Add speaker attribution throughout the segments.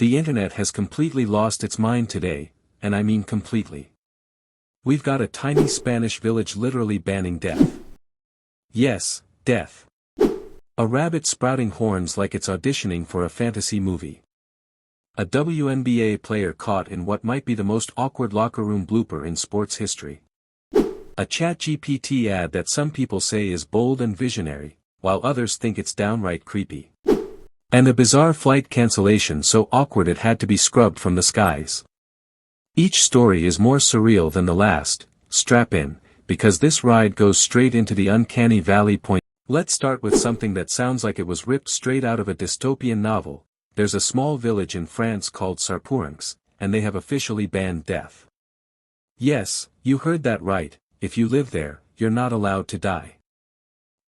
Speaker 1: The internet has completely lost its mind today, and I mean completely. We've got a tiny Spanish village literally banning death. Yes, death. A rabbit sprouting horns like it's auditioning for a fantasy movie. A WNBA player caught in what might be the most awkward locker room blooper in sports history. A ChatGPT ad that some people say is bold and visionary, while others think it's downright creepy. And a bizarre flight cancellation so awkward it had to be scrubbed from the skies. Each story is more surreal than the last. Strap in, because this ride goes straight into the uncanny valley point. Let's start with something that sounds like it was ripped straight out of a dystopian novel. There's a small village in France called Sarpuranx, and they have officially banned death. Yes, you heard that right, if you live there, you're not allowed to die.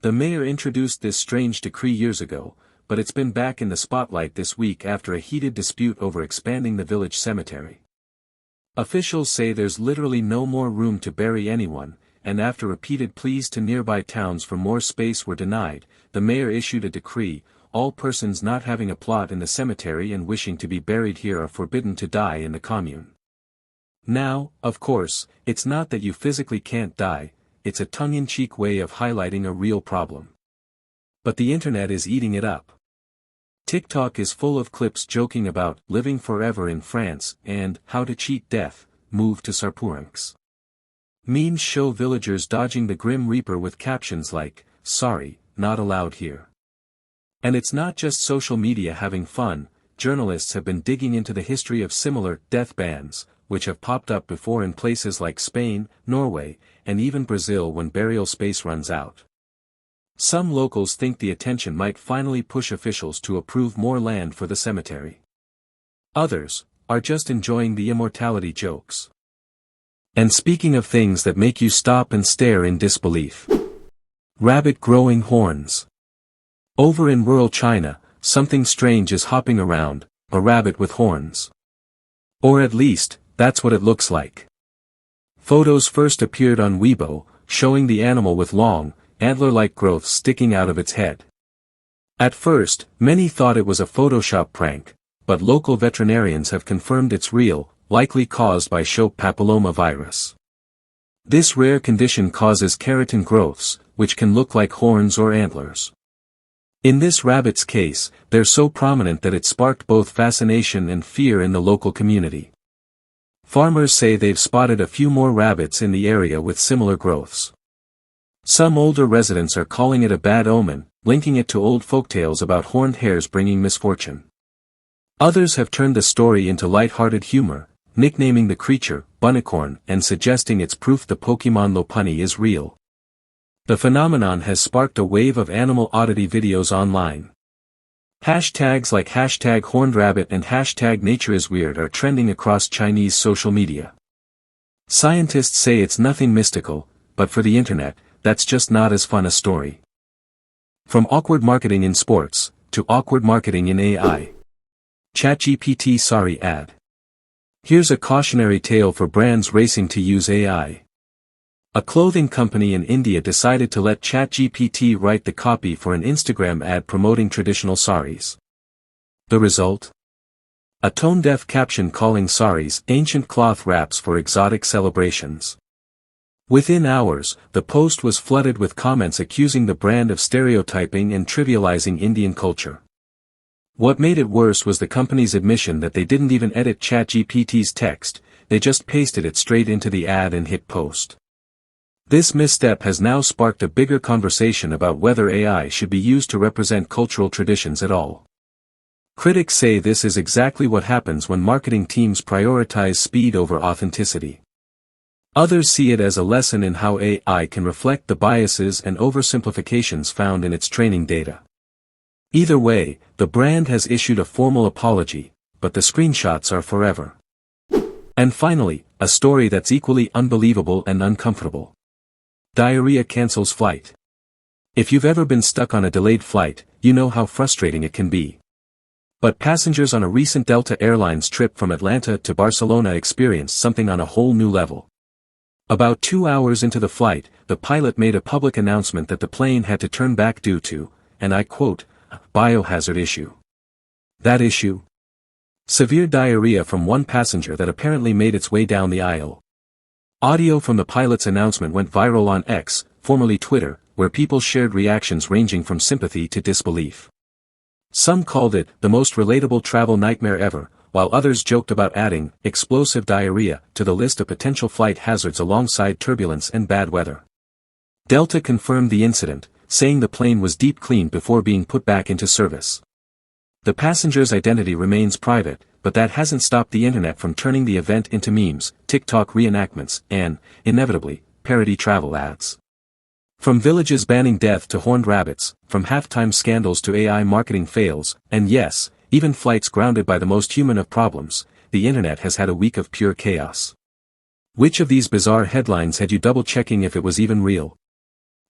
Speaker 1: The mayor introduced this strange decree years ago, but it's been back in the spotlight this week after a heated dispute over expanding the village cemetery. Officials say there's literally no more room to bury anyone, and after repeated pleas to nearby towns for more space were denied, the mayor issued a decree: all persons not having a plot in the cemetery and wishing to be buried here are forbidden to die in the commune. Now, of course, it's not that you physically can't die, it's a tongue-in-cheek way of highlighting a real problem. But the internet is eating it up. TikTok is full of clips joking about living forever in France and how to cheat death, move to Sarpuranx. Memes show villagers dodging the Grim Reaper with captions like, "Sorry, not allowed here." And it's not just social media having fun. Journalists have been digging into the history of similar death bans, which have popped up before in places like Spain, Norway, and even Brazil when burial space runs out. Some locals think the attention might finally push officials to approve more land for the cemetery. Others are just enjoying the immortality jokes. And speaking of things that make you stop and stare in disbelief. Rabbit growing horns. Over in rural China, something strange is hopping around, a rabbit with horns. Or at least, that's what it looks like. Photos first appeared on Weibo, showing the animal with long, antler-like growths sticking out of its head. At first, many thought it was a Photoshop prank, but local veterinarians have confirmed it's real, likely caused by Shope papilloma virus. This rare condition causes keratin growths, which can look like horns or antlers. In this rabbit's case, they're so prominent that it sparked both fascination and fear in the local community. Farmers say they've spotted a few more rabbits in the area with similar growths. Some older residents are calling it a bad omen, linking it to old folktales about horned hares bringing misfortune. Others have turned the story into light-hearted humor, nicknaming the creature Bunicorn and suggesting it's proof the Pokemon Lopunny is real. The phenomenon has sparked a wave of animal oddity videos online. Hashtags like #HornedRabbit and #NatureIsWeird are trending across Chinese social media. Scientists say it's nothing mystical, but for the internet, that's just not as fun a story. From awkward marketing in sports, to awkward marketing in AI. ChatGPT sorry ad. Here's a cautionary tale for brands racing to use AI. A clothing company in India decided to let ChatGPT write the copy for an Instagram ad promoting traditional saris. The result? A tone-deaf caption calling saris ancient cloth wraps for exotic celebrations. Within hours, the post was flooded with comments accusing the brand of stereotyping and trivializing Indian culture. What made it worse was the company's admission that they didn't even edit ChatGPT's text, they just pasted it straight into the ad and hit post. This misstep has now sparked a bigger conversation about whether AI should be used to represent cultural traditions at all. Critics say this is exactly what happens when marketing teams prioritize speed over authenticity. Others see it as a lesson in how AI can reflect the biases and oversimplifications found in its training data. Either way, the brand has issued a formal apology, but the screenshots are forever. And finally, a story that's equally unbelievable and uncomfortable. Diarrhea cancels flight. If you've ever been stuck on a delayed flight, you know how frustrating it can be. But passengers on a recent Delta Airlines trip from Atlanta to Barcelona experienced something on a whole new level. About 2 hours into the flight, the pilot made a public announcement that the plane had to turn back due to, and I quote, biohazard issue. That issue? Severe diarrhea from one passenger that apparently made its way down the aisle. Audio from the pilot's announcement went viral on X, formerly Twitter, where people shared reactions ranging from sympathy to disbelief. Some called it the most relatable travel nightmare ever, while others joked about adding explosive diarrhea to the list of potential flight hazards alongside turbulence and bad weather. Delta confirmed the incident, saying the plane was deep cleaned before being put back into service. The passenger's identity remains private, but that hasn't stopped the internet from turning the event into memes, TikTok reenactments, and, inevitably, parody travel ads. From villages banning death to horned rabbits, from halftime scandals to AI marketing fails, and yes, even flights grounded by the most human of problems, the internet has had a week of pure chaos. Which of these bizarre headlines had you double-checking if it was even real?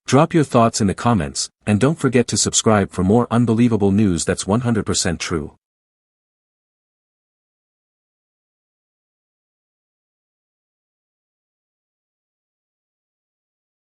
Speaker 1: Drop your thoughts in the comments, and don't forget to subscribe for more unbelievable news that's 100% true.